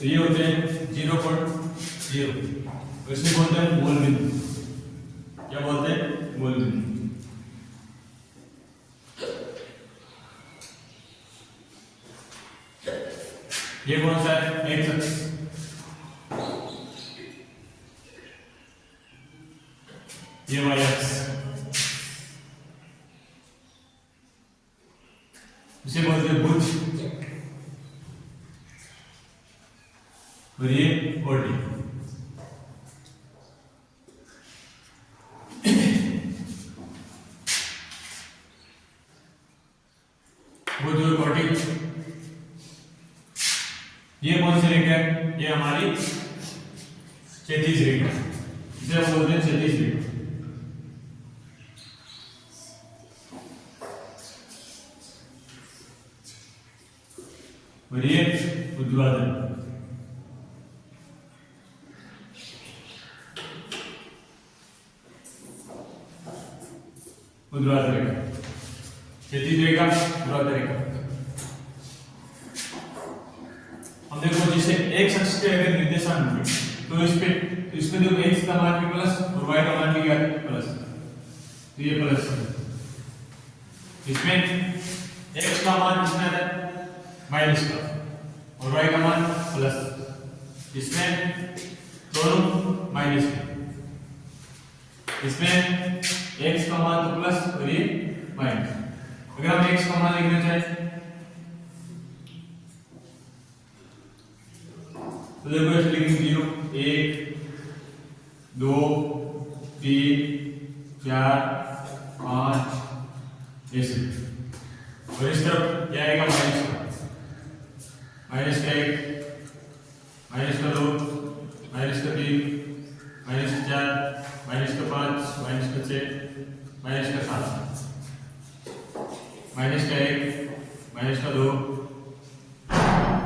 तो ये होते हैं 0.0, इसे बोलते हैं मूल बिंदु। क्या बोलते हैं? मूल बिंदु। ये कौन सा है? एक्स अक्ष। ये वाई अक्ष। इसे बोलते हैं भुज, और ये ओडी। भुज और कोटि। ये कौन सी रेखा है? ये हमारी क्षैतिज रेखा, इसे हम बोलते हैं क्षैतिज रेखा। और ये ऊर्ध्वाधर। ऊर्ध्वाधर रेखा, क्षैतिज रेखा, ऊर्ध्वाधर रेखा। हम देखो जैसे एक्स अक्ष के अगर निर्देशांक है तो इसमें देखो एक्स का मान भी प्लस और वाई का मान भी क्या है? प्लस। तो ये प्लस है। इसमें एक्स का मान कितना है? माइनस का, और वाई का मान प्लस। इसमें दोनों माइनस के। इसमें एक्स का मान तो प्लस और ये माइनस। अगर हम एक्स का मान लिखना चाहें तो देखो ऐसे लिखेंगे 0, 1, 2, 3, 4, 5 ऐसे। और इस तरफ क्या आएगा? माइनस का। माइनस का 1, माइनस का 2, माइनस का 3, माइनस का 4, माइनस का 5, माइनस का 6, माइनस का 7, माइनस का 1, माइनस का 2,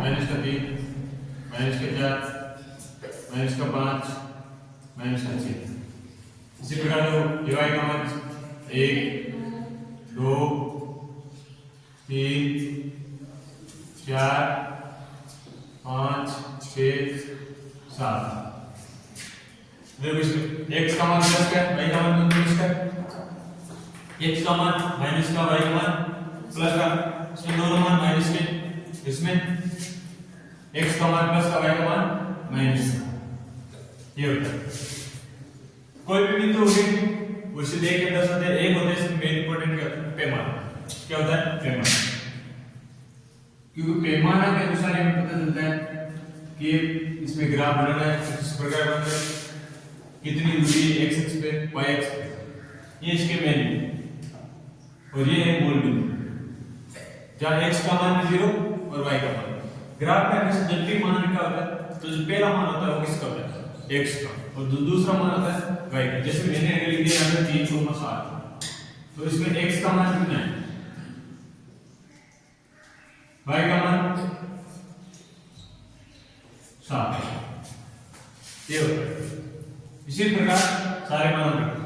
माइनस का 3, माइनस का 4, माइनस का 5, माइनस का 6। इसी प्रकार ये वाई का मान 1, 2, 3, 4, 5, 6, 7। देखो इसमें एक्स का मान प्लस का, वाई का मान माइनस का। एक्स का मान माइनस का, वाई का मान प्लस का। इसमें दोनों मान माइनस के। इसमें एक्स का मान प्लस का, वाई का मान माइनस का। ये होता है। कोई भी बिंदु होगी उसे देख के दर्शाते हैं। एक होता है इसमें मेन इंपॉर्टेंट पैमाना। क्या होता है? पैमाना। क्योंकि पैमाना के अनुसार हमें पता चलता है कि इसमें ग्राफ बनाना है किस प्रकार बनना है, कितनी दूरी एक्स अक्ष पे, वाई अक्ष पे। ये इसके मेन है। और ये है मूल बिंदु, जहां एक्स का मान 0 और वाई का मान। ग्राफ में हमेशा जब भी मान लिखा होता है तो जो पहला मान होता है वो किसका होता है? एक्स का, और दूसरा मान होता है वाई का। जैसे मैंने अगर लिख दिया यहाँ पे 3,7, तो इसमें एक्स का मान कितना है? वाई का मान 7। ये होता है। इसी प्रकार सारे मान होते हैं।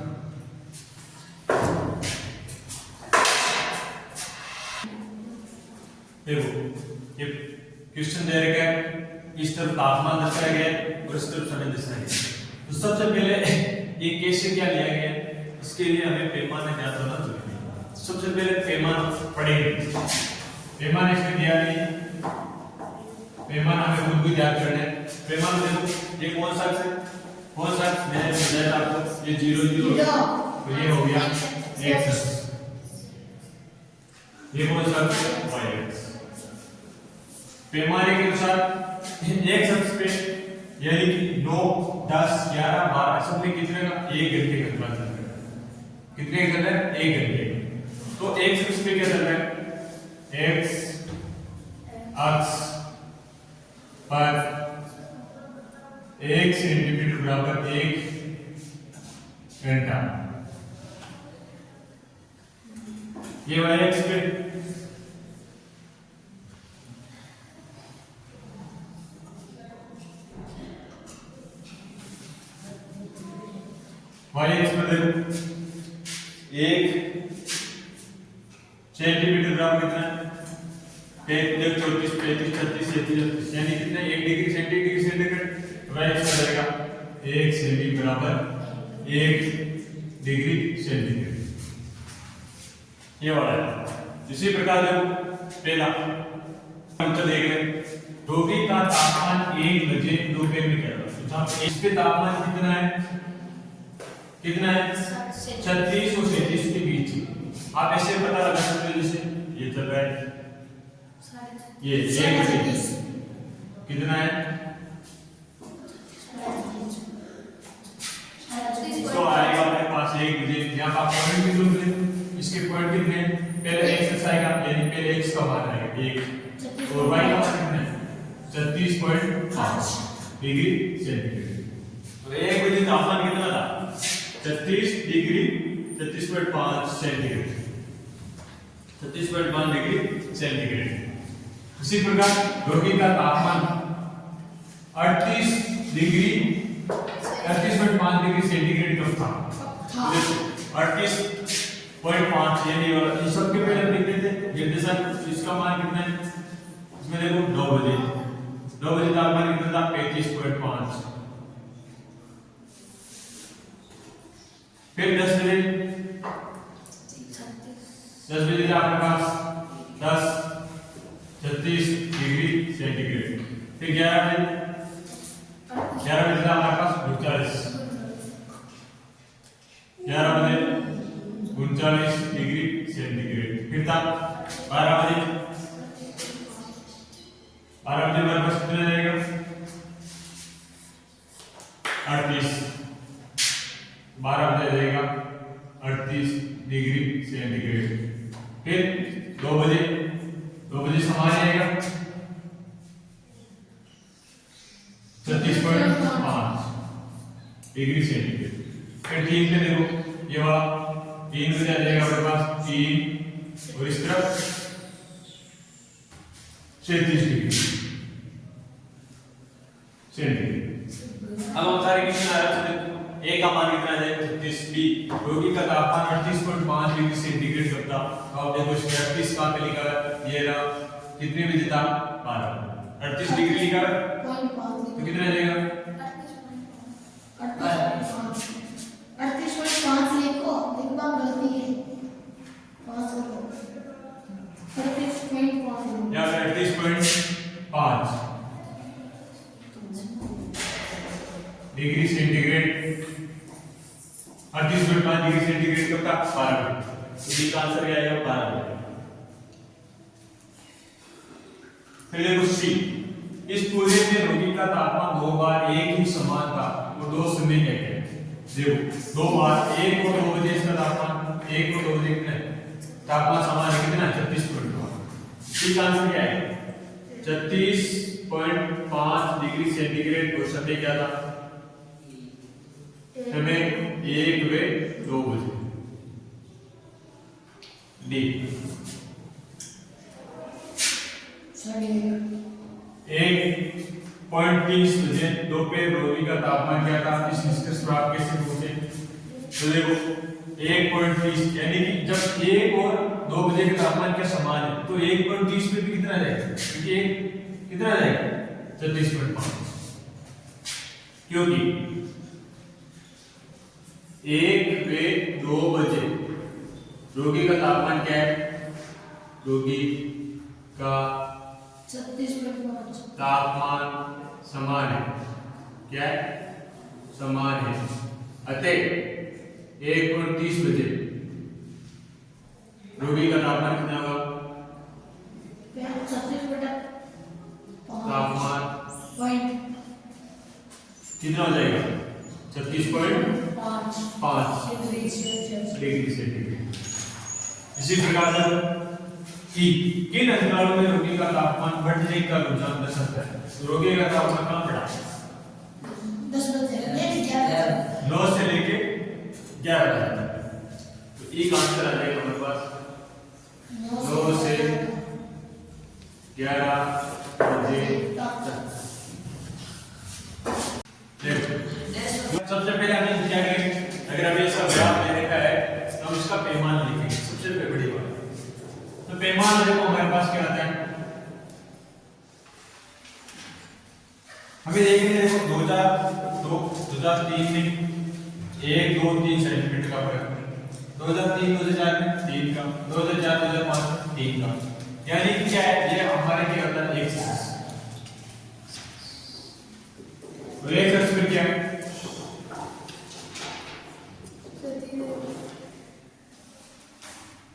देखो ये क्वेश्चन दे रखा है, इस तरफ तापमान दर्शाया गया है और इस तरफ समय दर्शाया गया है। तो सबसे पहले ये कैसे क्या लिया गया है, इसके लिए हमें पैमाना ज्ञात होना जरूरी है। सबसे पहले पैमाना पढ़ेंगे। पैमाना इसमें दिया नहीं, पैमाना हमें खुद भी याद करना है। पैमाना देखो ये कौन सा है? कौन सा? मैंने बताया आपको ये 0, 0 तो ये हो गया x। ये कौन सा? y। पैमाने के अनुसार एक अक्ष पे यानी कि 9, 10, 11, 12 सब में कितने का? 1 घंटे का अंतराल चल रहा है। कितने का चल रहा है? 1 घंटे। तो एक्स अक्ष पे क्या चल रहा है? एक्स अक्ष पर 1 सेंटीमीटर बराबर 1 घंटा। ये वाई अक्ष पे वाई एक्स में देखो 1 सेंटीमीटर बराबर कितना है? फिर 34 35 36 37 यानी कितने 1 डिग्री सेंटीग्रेड राइट इसका रहेगा 1 सेमी बराबर 1 डिग्री सेंटीग्रेड ये वाला है। इसी प्रकार देखो पहला हम तो देख रहे हैं रोगी का तापमान 1 बजे दोपहर में क्या है जहां इस पे तापमान कितना है 36 और 37 के बीच आप ऐसे पता लगा सकते हो जैसे ये चल रहा है ये 1 बजे कितना है तो आएगा अपने पास 1 बजे यहाँ आप पॉइंट भी ढूंढ लें इसके पॉइंट कितने हैं पहले x आएगा यानी पहले x का मान आएगा 1 और y का मान कितना है 36.5 डिग्री सेंटीग्रेड तो 1 बजे तापमान कितना था 36 डिग्री 36.5 सेंटीग्रेड 36.5 डिग्री सेंटीग्रेड। इसी प्रकार रोगी का तापमान 38 डिग्री 38.5 डिग्री सेंटीग्रेड कब था 38.5 यानी और इस सब के पहले लिख देते निर्देशक इसका मान कितना है इसमें देखो 9 बजे तापमान कितना था 35.5 फिर 10 बजे था आपके पास 36 डिग्री सेंटीग्रेड फिर 11 बजे था हमारे पास 39 डिग्री सेंटीग्रेड फिर था 12 बजे हमारे पास कितना रहेगा 38 12 बजे रहेगा 38 डिग्री सेंटीग्रेड फिर 2 बजे समान आएगा 36.5 डिग्री सेंटीग्रेड फिर 3 पे देखो ये वाला 3 बजे आ जाएगा हमारे पास 3 और इस तरफ 37 डिग्री सेंटीग्रेड। अब हम सारे कितना आ रहा है ए का मान कितना है 36 बी रोगी का तापमान 38.5 डिग्री सेंटीग्रेड करता तो आप देखो इसमें 38 कहां पे लिखा है ये रहा कितने बजे था 12 38 डिग्री लिखा है तो कितना रहेगा 38.5 लिखो देखो गलती है 5 लिखो 38.5 या 38.5 डिग्री सेंटीग्रेड 38.5 डिग्री सेंटीग्रेड कब तक 12 तो इसका आंसर क्या आएगा 12। फिर देखो सी इस पूरे में रोगी का तापमान 2 बार एक ही समान था वो 2 समय क्या है देखो 2 बार 1 और 2 बजे इसका तापमान 1 और 2 बजे कितना है तापमान समान है कितना 36.5 इसका आंसर क्या है 36.5 डिग्री सेंटीग्रेड और समय क्या था समय 1 वे 2 बजे डी 1.30 बजे दोपहर रोगी का तापमान क्या था इस निष्कर्ष पर आप कैसे पहुंचे तो देखो 1.30 यानी कि जब 1 और 2 बजे के तापमान क्या समान है तो 1.30 पे भी कितना रहेगा क्योंकि 1 कितना रहेगा 36.5 क्योंकि 1 वे 2 बजे रोगी का तापमान क्या है रोगी का 36.5 तापमान समान है क्या है समान है अतः 1.30 बजे रोगी का तापमान कितना होगा तापमान कितना हो जाएगा 36.5 डिग्री सेंटीग्रेड। इसी प्रकार से कि किन अंतरालों में रोगी का तापमान बढ़ने का रुझान दर्शाता है रोगी का तापमान कहां बढ़ा 9 से लेके 11 तक तो एक आंसर आ जाएगा हमारे पास 9 से 11 बजे सबसे पहले हमें क्या करेंगे अगर अभी इसका ग्राफ दे रखा है तो हम इसका पैमाना लिखेंगे सबसे बड़ी बात तो पैमाना देखो हमारे पास क्या आता है हमें देखने देखो 2002 2003 में 1 2 3 सेंटीमीटर का फर्क, 2003 2004 में 3 का, 2004 2005 में 3 का, यानी कि क्या है ये हमारे क्या होता है एक्स एक्स फिर क्या है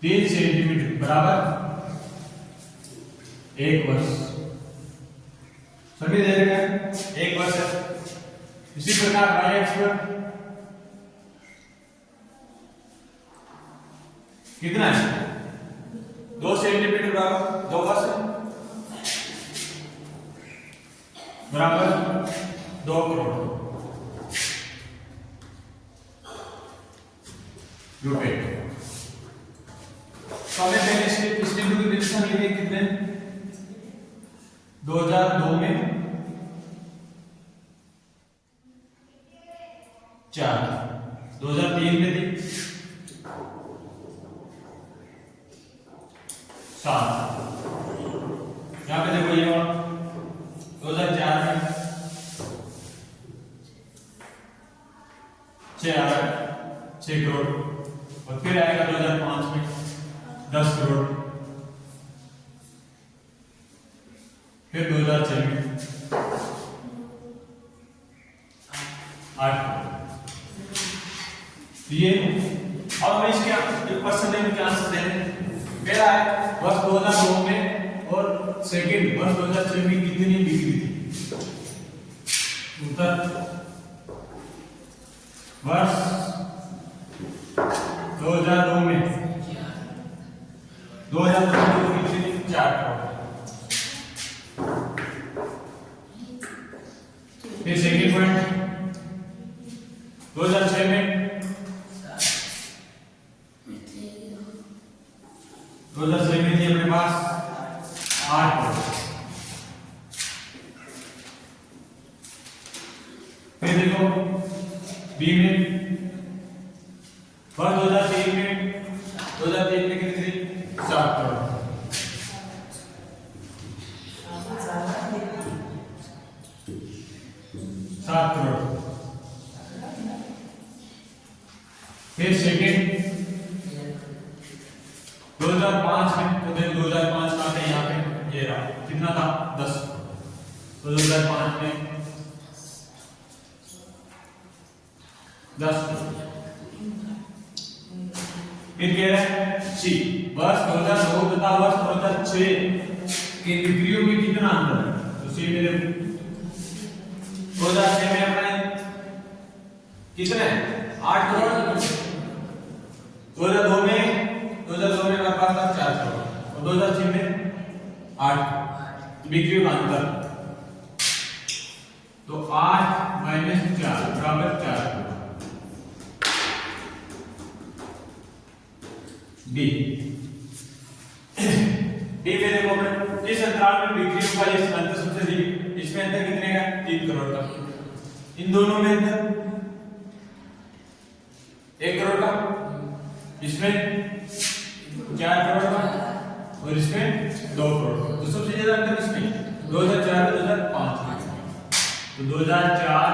3 सेंटीमीटर बराबर 1 वर्ष, सभी दे रहे हैं 1 वर्ष है। इसी प्रकार y अक्ष पर कितना है 2 सेंटीमीटर बराबर 2 वर्ष बराबर 2 करोड़ रुपए। तो हमें पहले इस बिंदु की डिस्टेंस लिखे कितने 2002 में 4, 2003 में थी 7, यहाँ पे देखो ये 2004 में 6 करोड़ और फिर आएगा 2005 में 10 करोड़, फिर 2006 में 8 करोड़। ये अब हमें इसके परसेंटेज के आंसर देने पहला है वर्ष 2002 में और सेकंड वर्ष 2006 में कितनी बिक्री थी। उत्तर वर्ष 2002 में 2002 में कितनी 4 करोड़। फिर सेकंड पॉइंट 2006 में 2006 में थी अपने पास 8 करोड़। फिर देखो बी में वर्ष 2003 में कितनी थी 7 करोड़। फिर सेकेंड 2005 में तो देखो 2005 का है यहाँ पे ये रहा कितना था 10, तो 2005 में 10। फिर कह रहा है सी वर्ष 2002 तथा वर्ष 2006 के बिक्रियों में कितना अंतर है। तो सी में 2006 में अपने कितने 8 करोड़, 2002 में हमारे पास था 4 करोड़ और 2006 में 8 बिक्री का अंतर। तो 8 माइनस 4 बराबर 4 करोड़। डी में देखो इस अंतराल में बिक्रियों का ये अंतर सबसे अधिक, इसमें अंतर कितने का 3 करोड़ का, इन दोनों में अंतर 1 करोड़ का, इसमें 4 करोड़ का और इसमें 2 करोड़ का। तो सबसे ज्यादा अंतर इसमें 2004 2005 में, तो 2004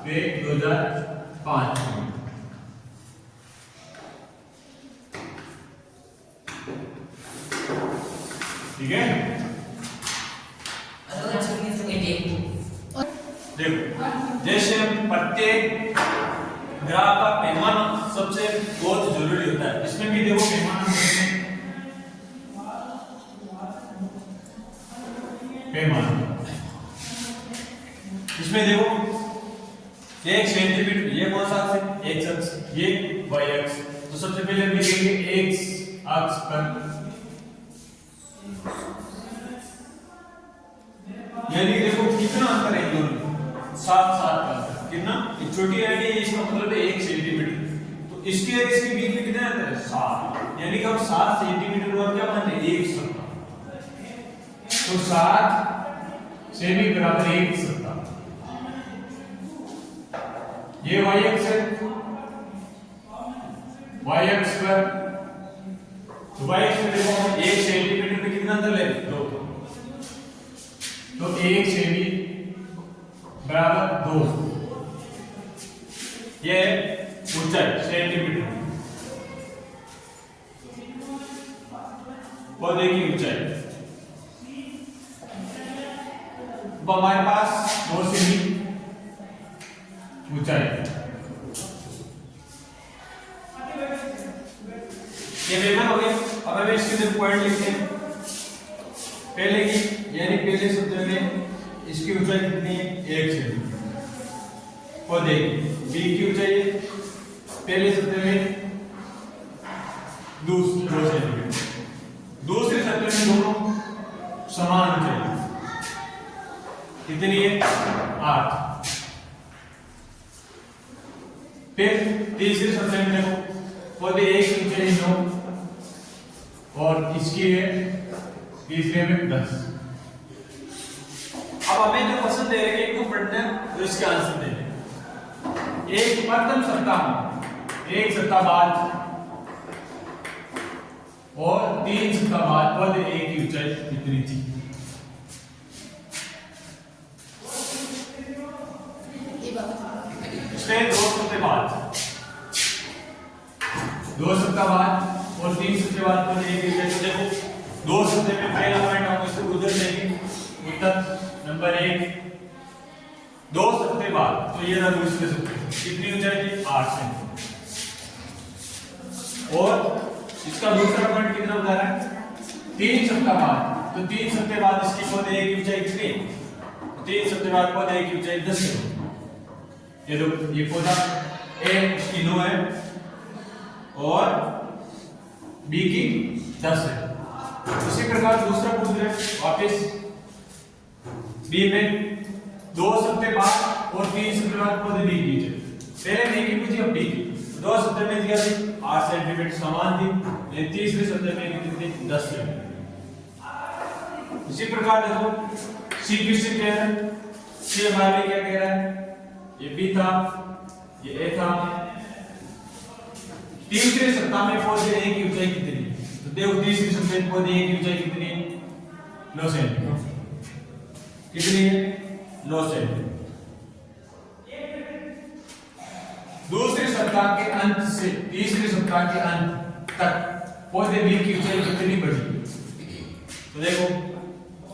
पे 2005 में। ठीक है देखो जैसे प्रत्येक ग्राफ का पैमाना सबसे बहुत जरूरी होता है, इसमें भी देखो पैमाना इसमें देखो 1 सेंटीमीटर, ये कौन सा अक्ष है x अक्ष, ये y अक्ष। तो सबसे पहले हम लिखेंगे x अक्ष पर यानी देखो कितना अंतर है दोनों 7 का कितना, एक छोटी रेडी है इसका मतलब है 1 सेंटीमीटर, तो इसके और इसके बीच में कितना अंतर है 7, यानी कि हम 7 सेंटीमीटर और क्या मानते हैं 1 सप्ताह, तो 7 सेमी बराबर 1 सप्ताह। ये y अक्ष है, y अक्ष पर तो y अक्ष पर देखो 1 सेंटीमीटर में कितना अंतर ले 2, तो 1 सेमी 2, ये ऊंचाई सेंटीमीटर, पौधे की ऊंचाई। अब हमारे पास 2 सेमी ऊंचाई, ये वेमन हो गया। अब हमें इसके अंदर पॉइंट लिखते हैं। पहले की यानी पहले शब्द में इसकी ऊंचाई कितनी है? 1 सेमी। पौधे बी की ऊंचाई पहले शब्द में 2 सेंटीमीटर, दूसरे शब्द में दोनों समान ऊंचाई कितनी है? 8। फिर तीसरे शब्द में देखो, पौधे 1 की ऊंचाई 9 और इसकी है तीसरे में 10। अब हमें जो क्वेश्चन दे रहे हैं इनको पढ़ना है तो इसके आंसर दे दें। एक प्रथम सप्ताह में 1 सप्ताह बाद और 3 सप्ताह बाद पौधे 1 की ऊंचाई कितनी थी? इसमें 2 सप्ताह बाद, 2 सप्ताह बाद और 3 सप्ताह बाद पौधे 1 की ऊंचाई। तो देखो 2 सप्ताह में पहला पॉइंट हम इसको उधर लेंगे, उत्तर नंबर 1। 2 सप्ताह बाद तो ये रहा दूसरे सप्ताह, कितनी ऊंचाई थी? 8 सेंटीमीटर। और इसका दूसरा पॉइंट कितना बता रहा है? 3 सप्ताह बाद, तो 3 सप्ताह बाद इसकी पौधे 1 की ऊंचाई कितनी? 3 सप्ताह बाद पौधे 1 की ऊंचाई 10 सेंटीमीटर। ये लो, ये पौधा ए इसकी 9 है और बी की 10 है। इसी प्रकार दूसरा पूछ रहे वापस, बी में 2 सप्ताह बाद और 3 सप्ताह बाद पौधे बी की ऊंचाई। पहले बी की पूछी, अब बी की। 2 सप्ताह में दिया थी 8 सेंटीमीटर समान थी, तीसरे सप्ताह में कितनी थी? 10 सेंटीमीटर। इसी प्रकार देखो सी फिर से कह रहा है, सी हमारे लिए क्या कह रहा है? ये बी था, ये ए था। तीसरे सप्ताह में पौधे ए की ऊंचाई कितनी? तो देखो तीसरे सप्ताह में पौधे ए की ऊंचाई कितनी है? 9 सेंटीमीटर। कितनी है? 9 सेंटीमीटर। दूसरे सप्ताह के अंत से तीसरे सप्ताह के अंत तक पौधे बी की ऊंचाई कितनी बढ़ी? तो देखो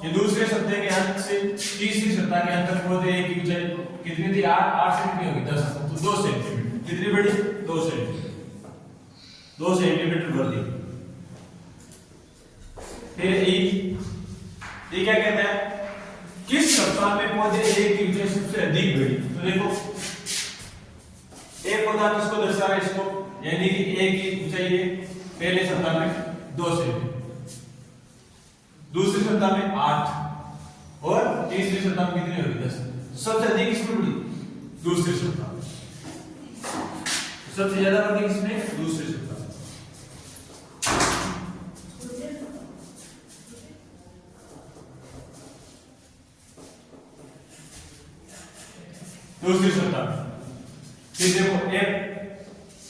ये दूसरे सप्ताह के अंत से तीसरे सप्ताह के अंत तक पौधे की ऊंचाई कितनी थी? 8 से कितनी होगी? 10, तो 2 सेंटीमीटर। कितनी बढ़ी? 2 सेंटीमीटर। 2 सेंटीमीटर बढ़ दी। फिर ये क्या कहता है? किस सप्ताह में पौधे ए की ऊंचाई सबसे अधिक बढ़ी? तो देखो एक पौधा किसको दर्शा रहा है? इसको, यानी कि ए की ऊंचाई है पहले सप्ताह में 2 सेंटीमीटर, दूसरे सप्ताह में 8 और तीसरे सप्ताह में कितनी होगी? 10। सबसे अधिक किसमें बढ़ी? दूसरे सप्ताह में। सबसे ज्यादा बढ़ी किसमें? दूसरे सप्ताह में। दूसरे सप्ताह में। फिर देखो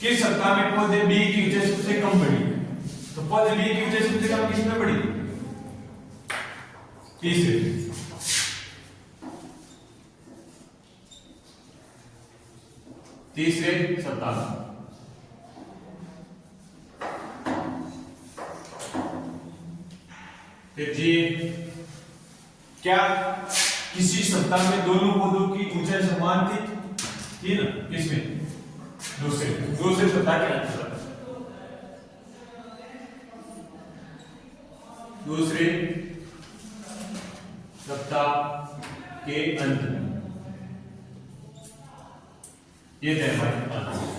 किस सप्ताह में पौधे बी की ऊंचाई सबसे कम बढ़ी? तो पौधे बी की ऊंचाई सबसे कम किसमें बढ़ी? तीसरे सप्ताह में। फिर जी क्या किसी सप्ताह में दोनों पौधों की ऊंचाई समान थी ना? किसमें? दूसरे सप्ताह के अंत तक। दूसरे सप्ताह के अंत में ये है हमारे पास।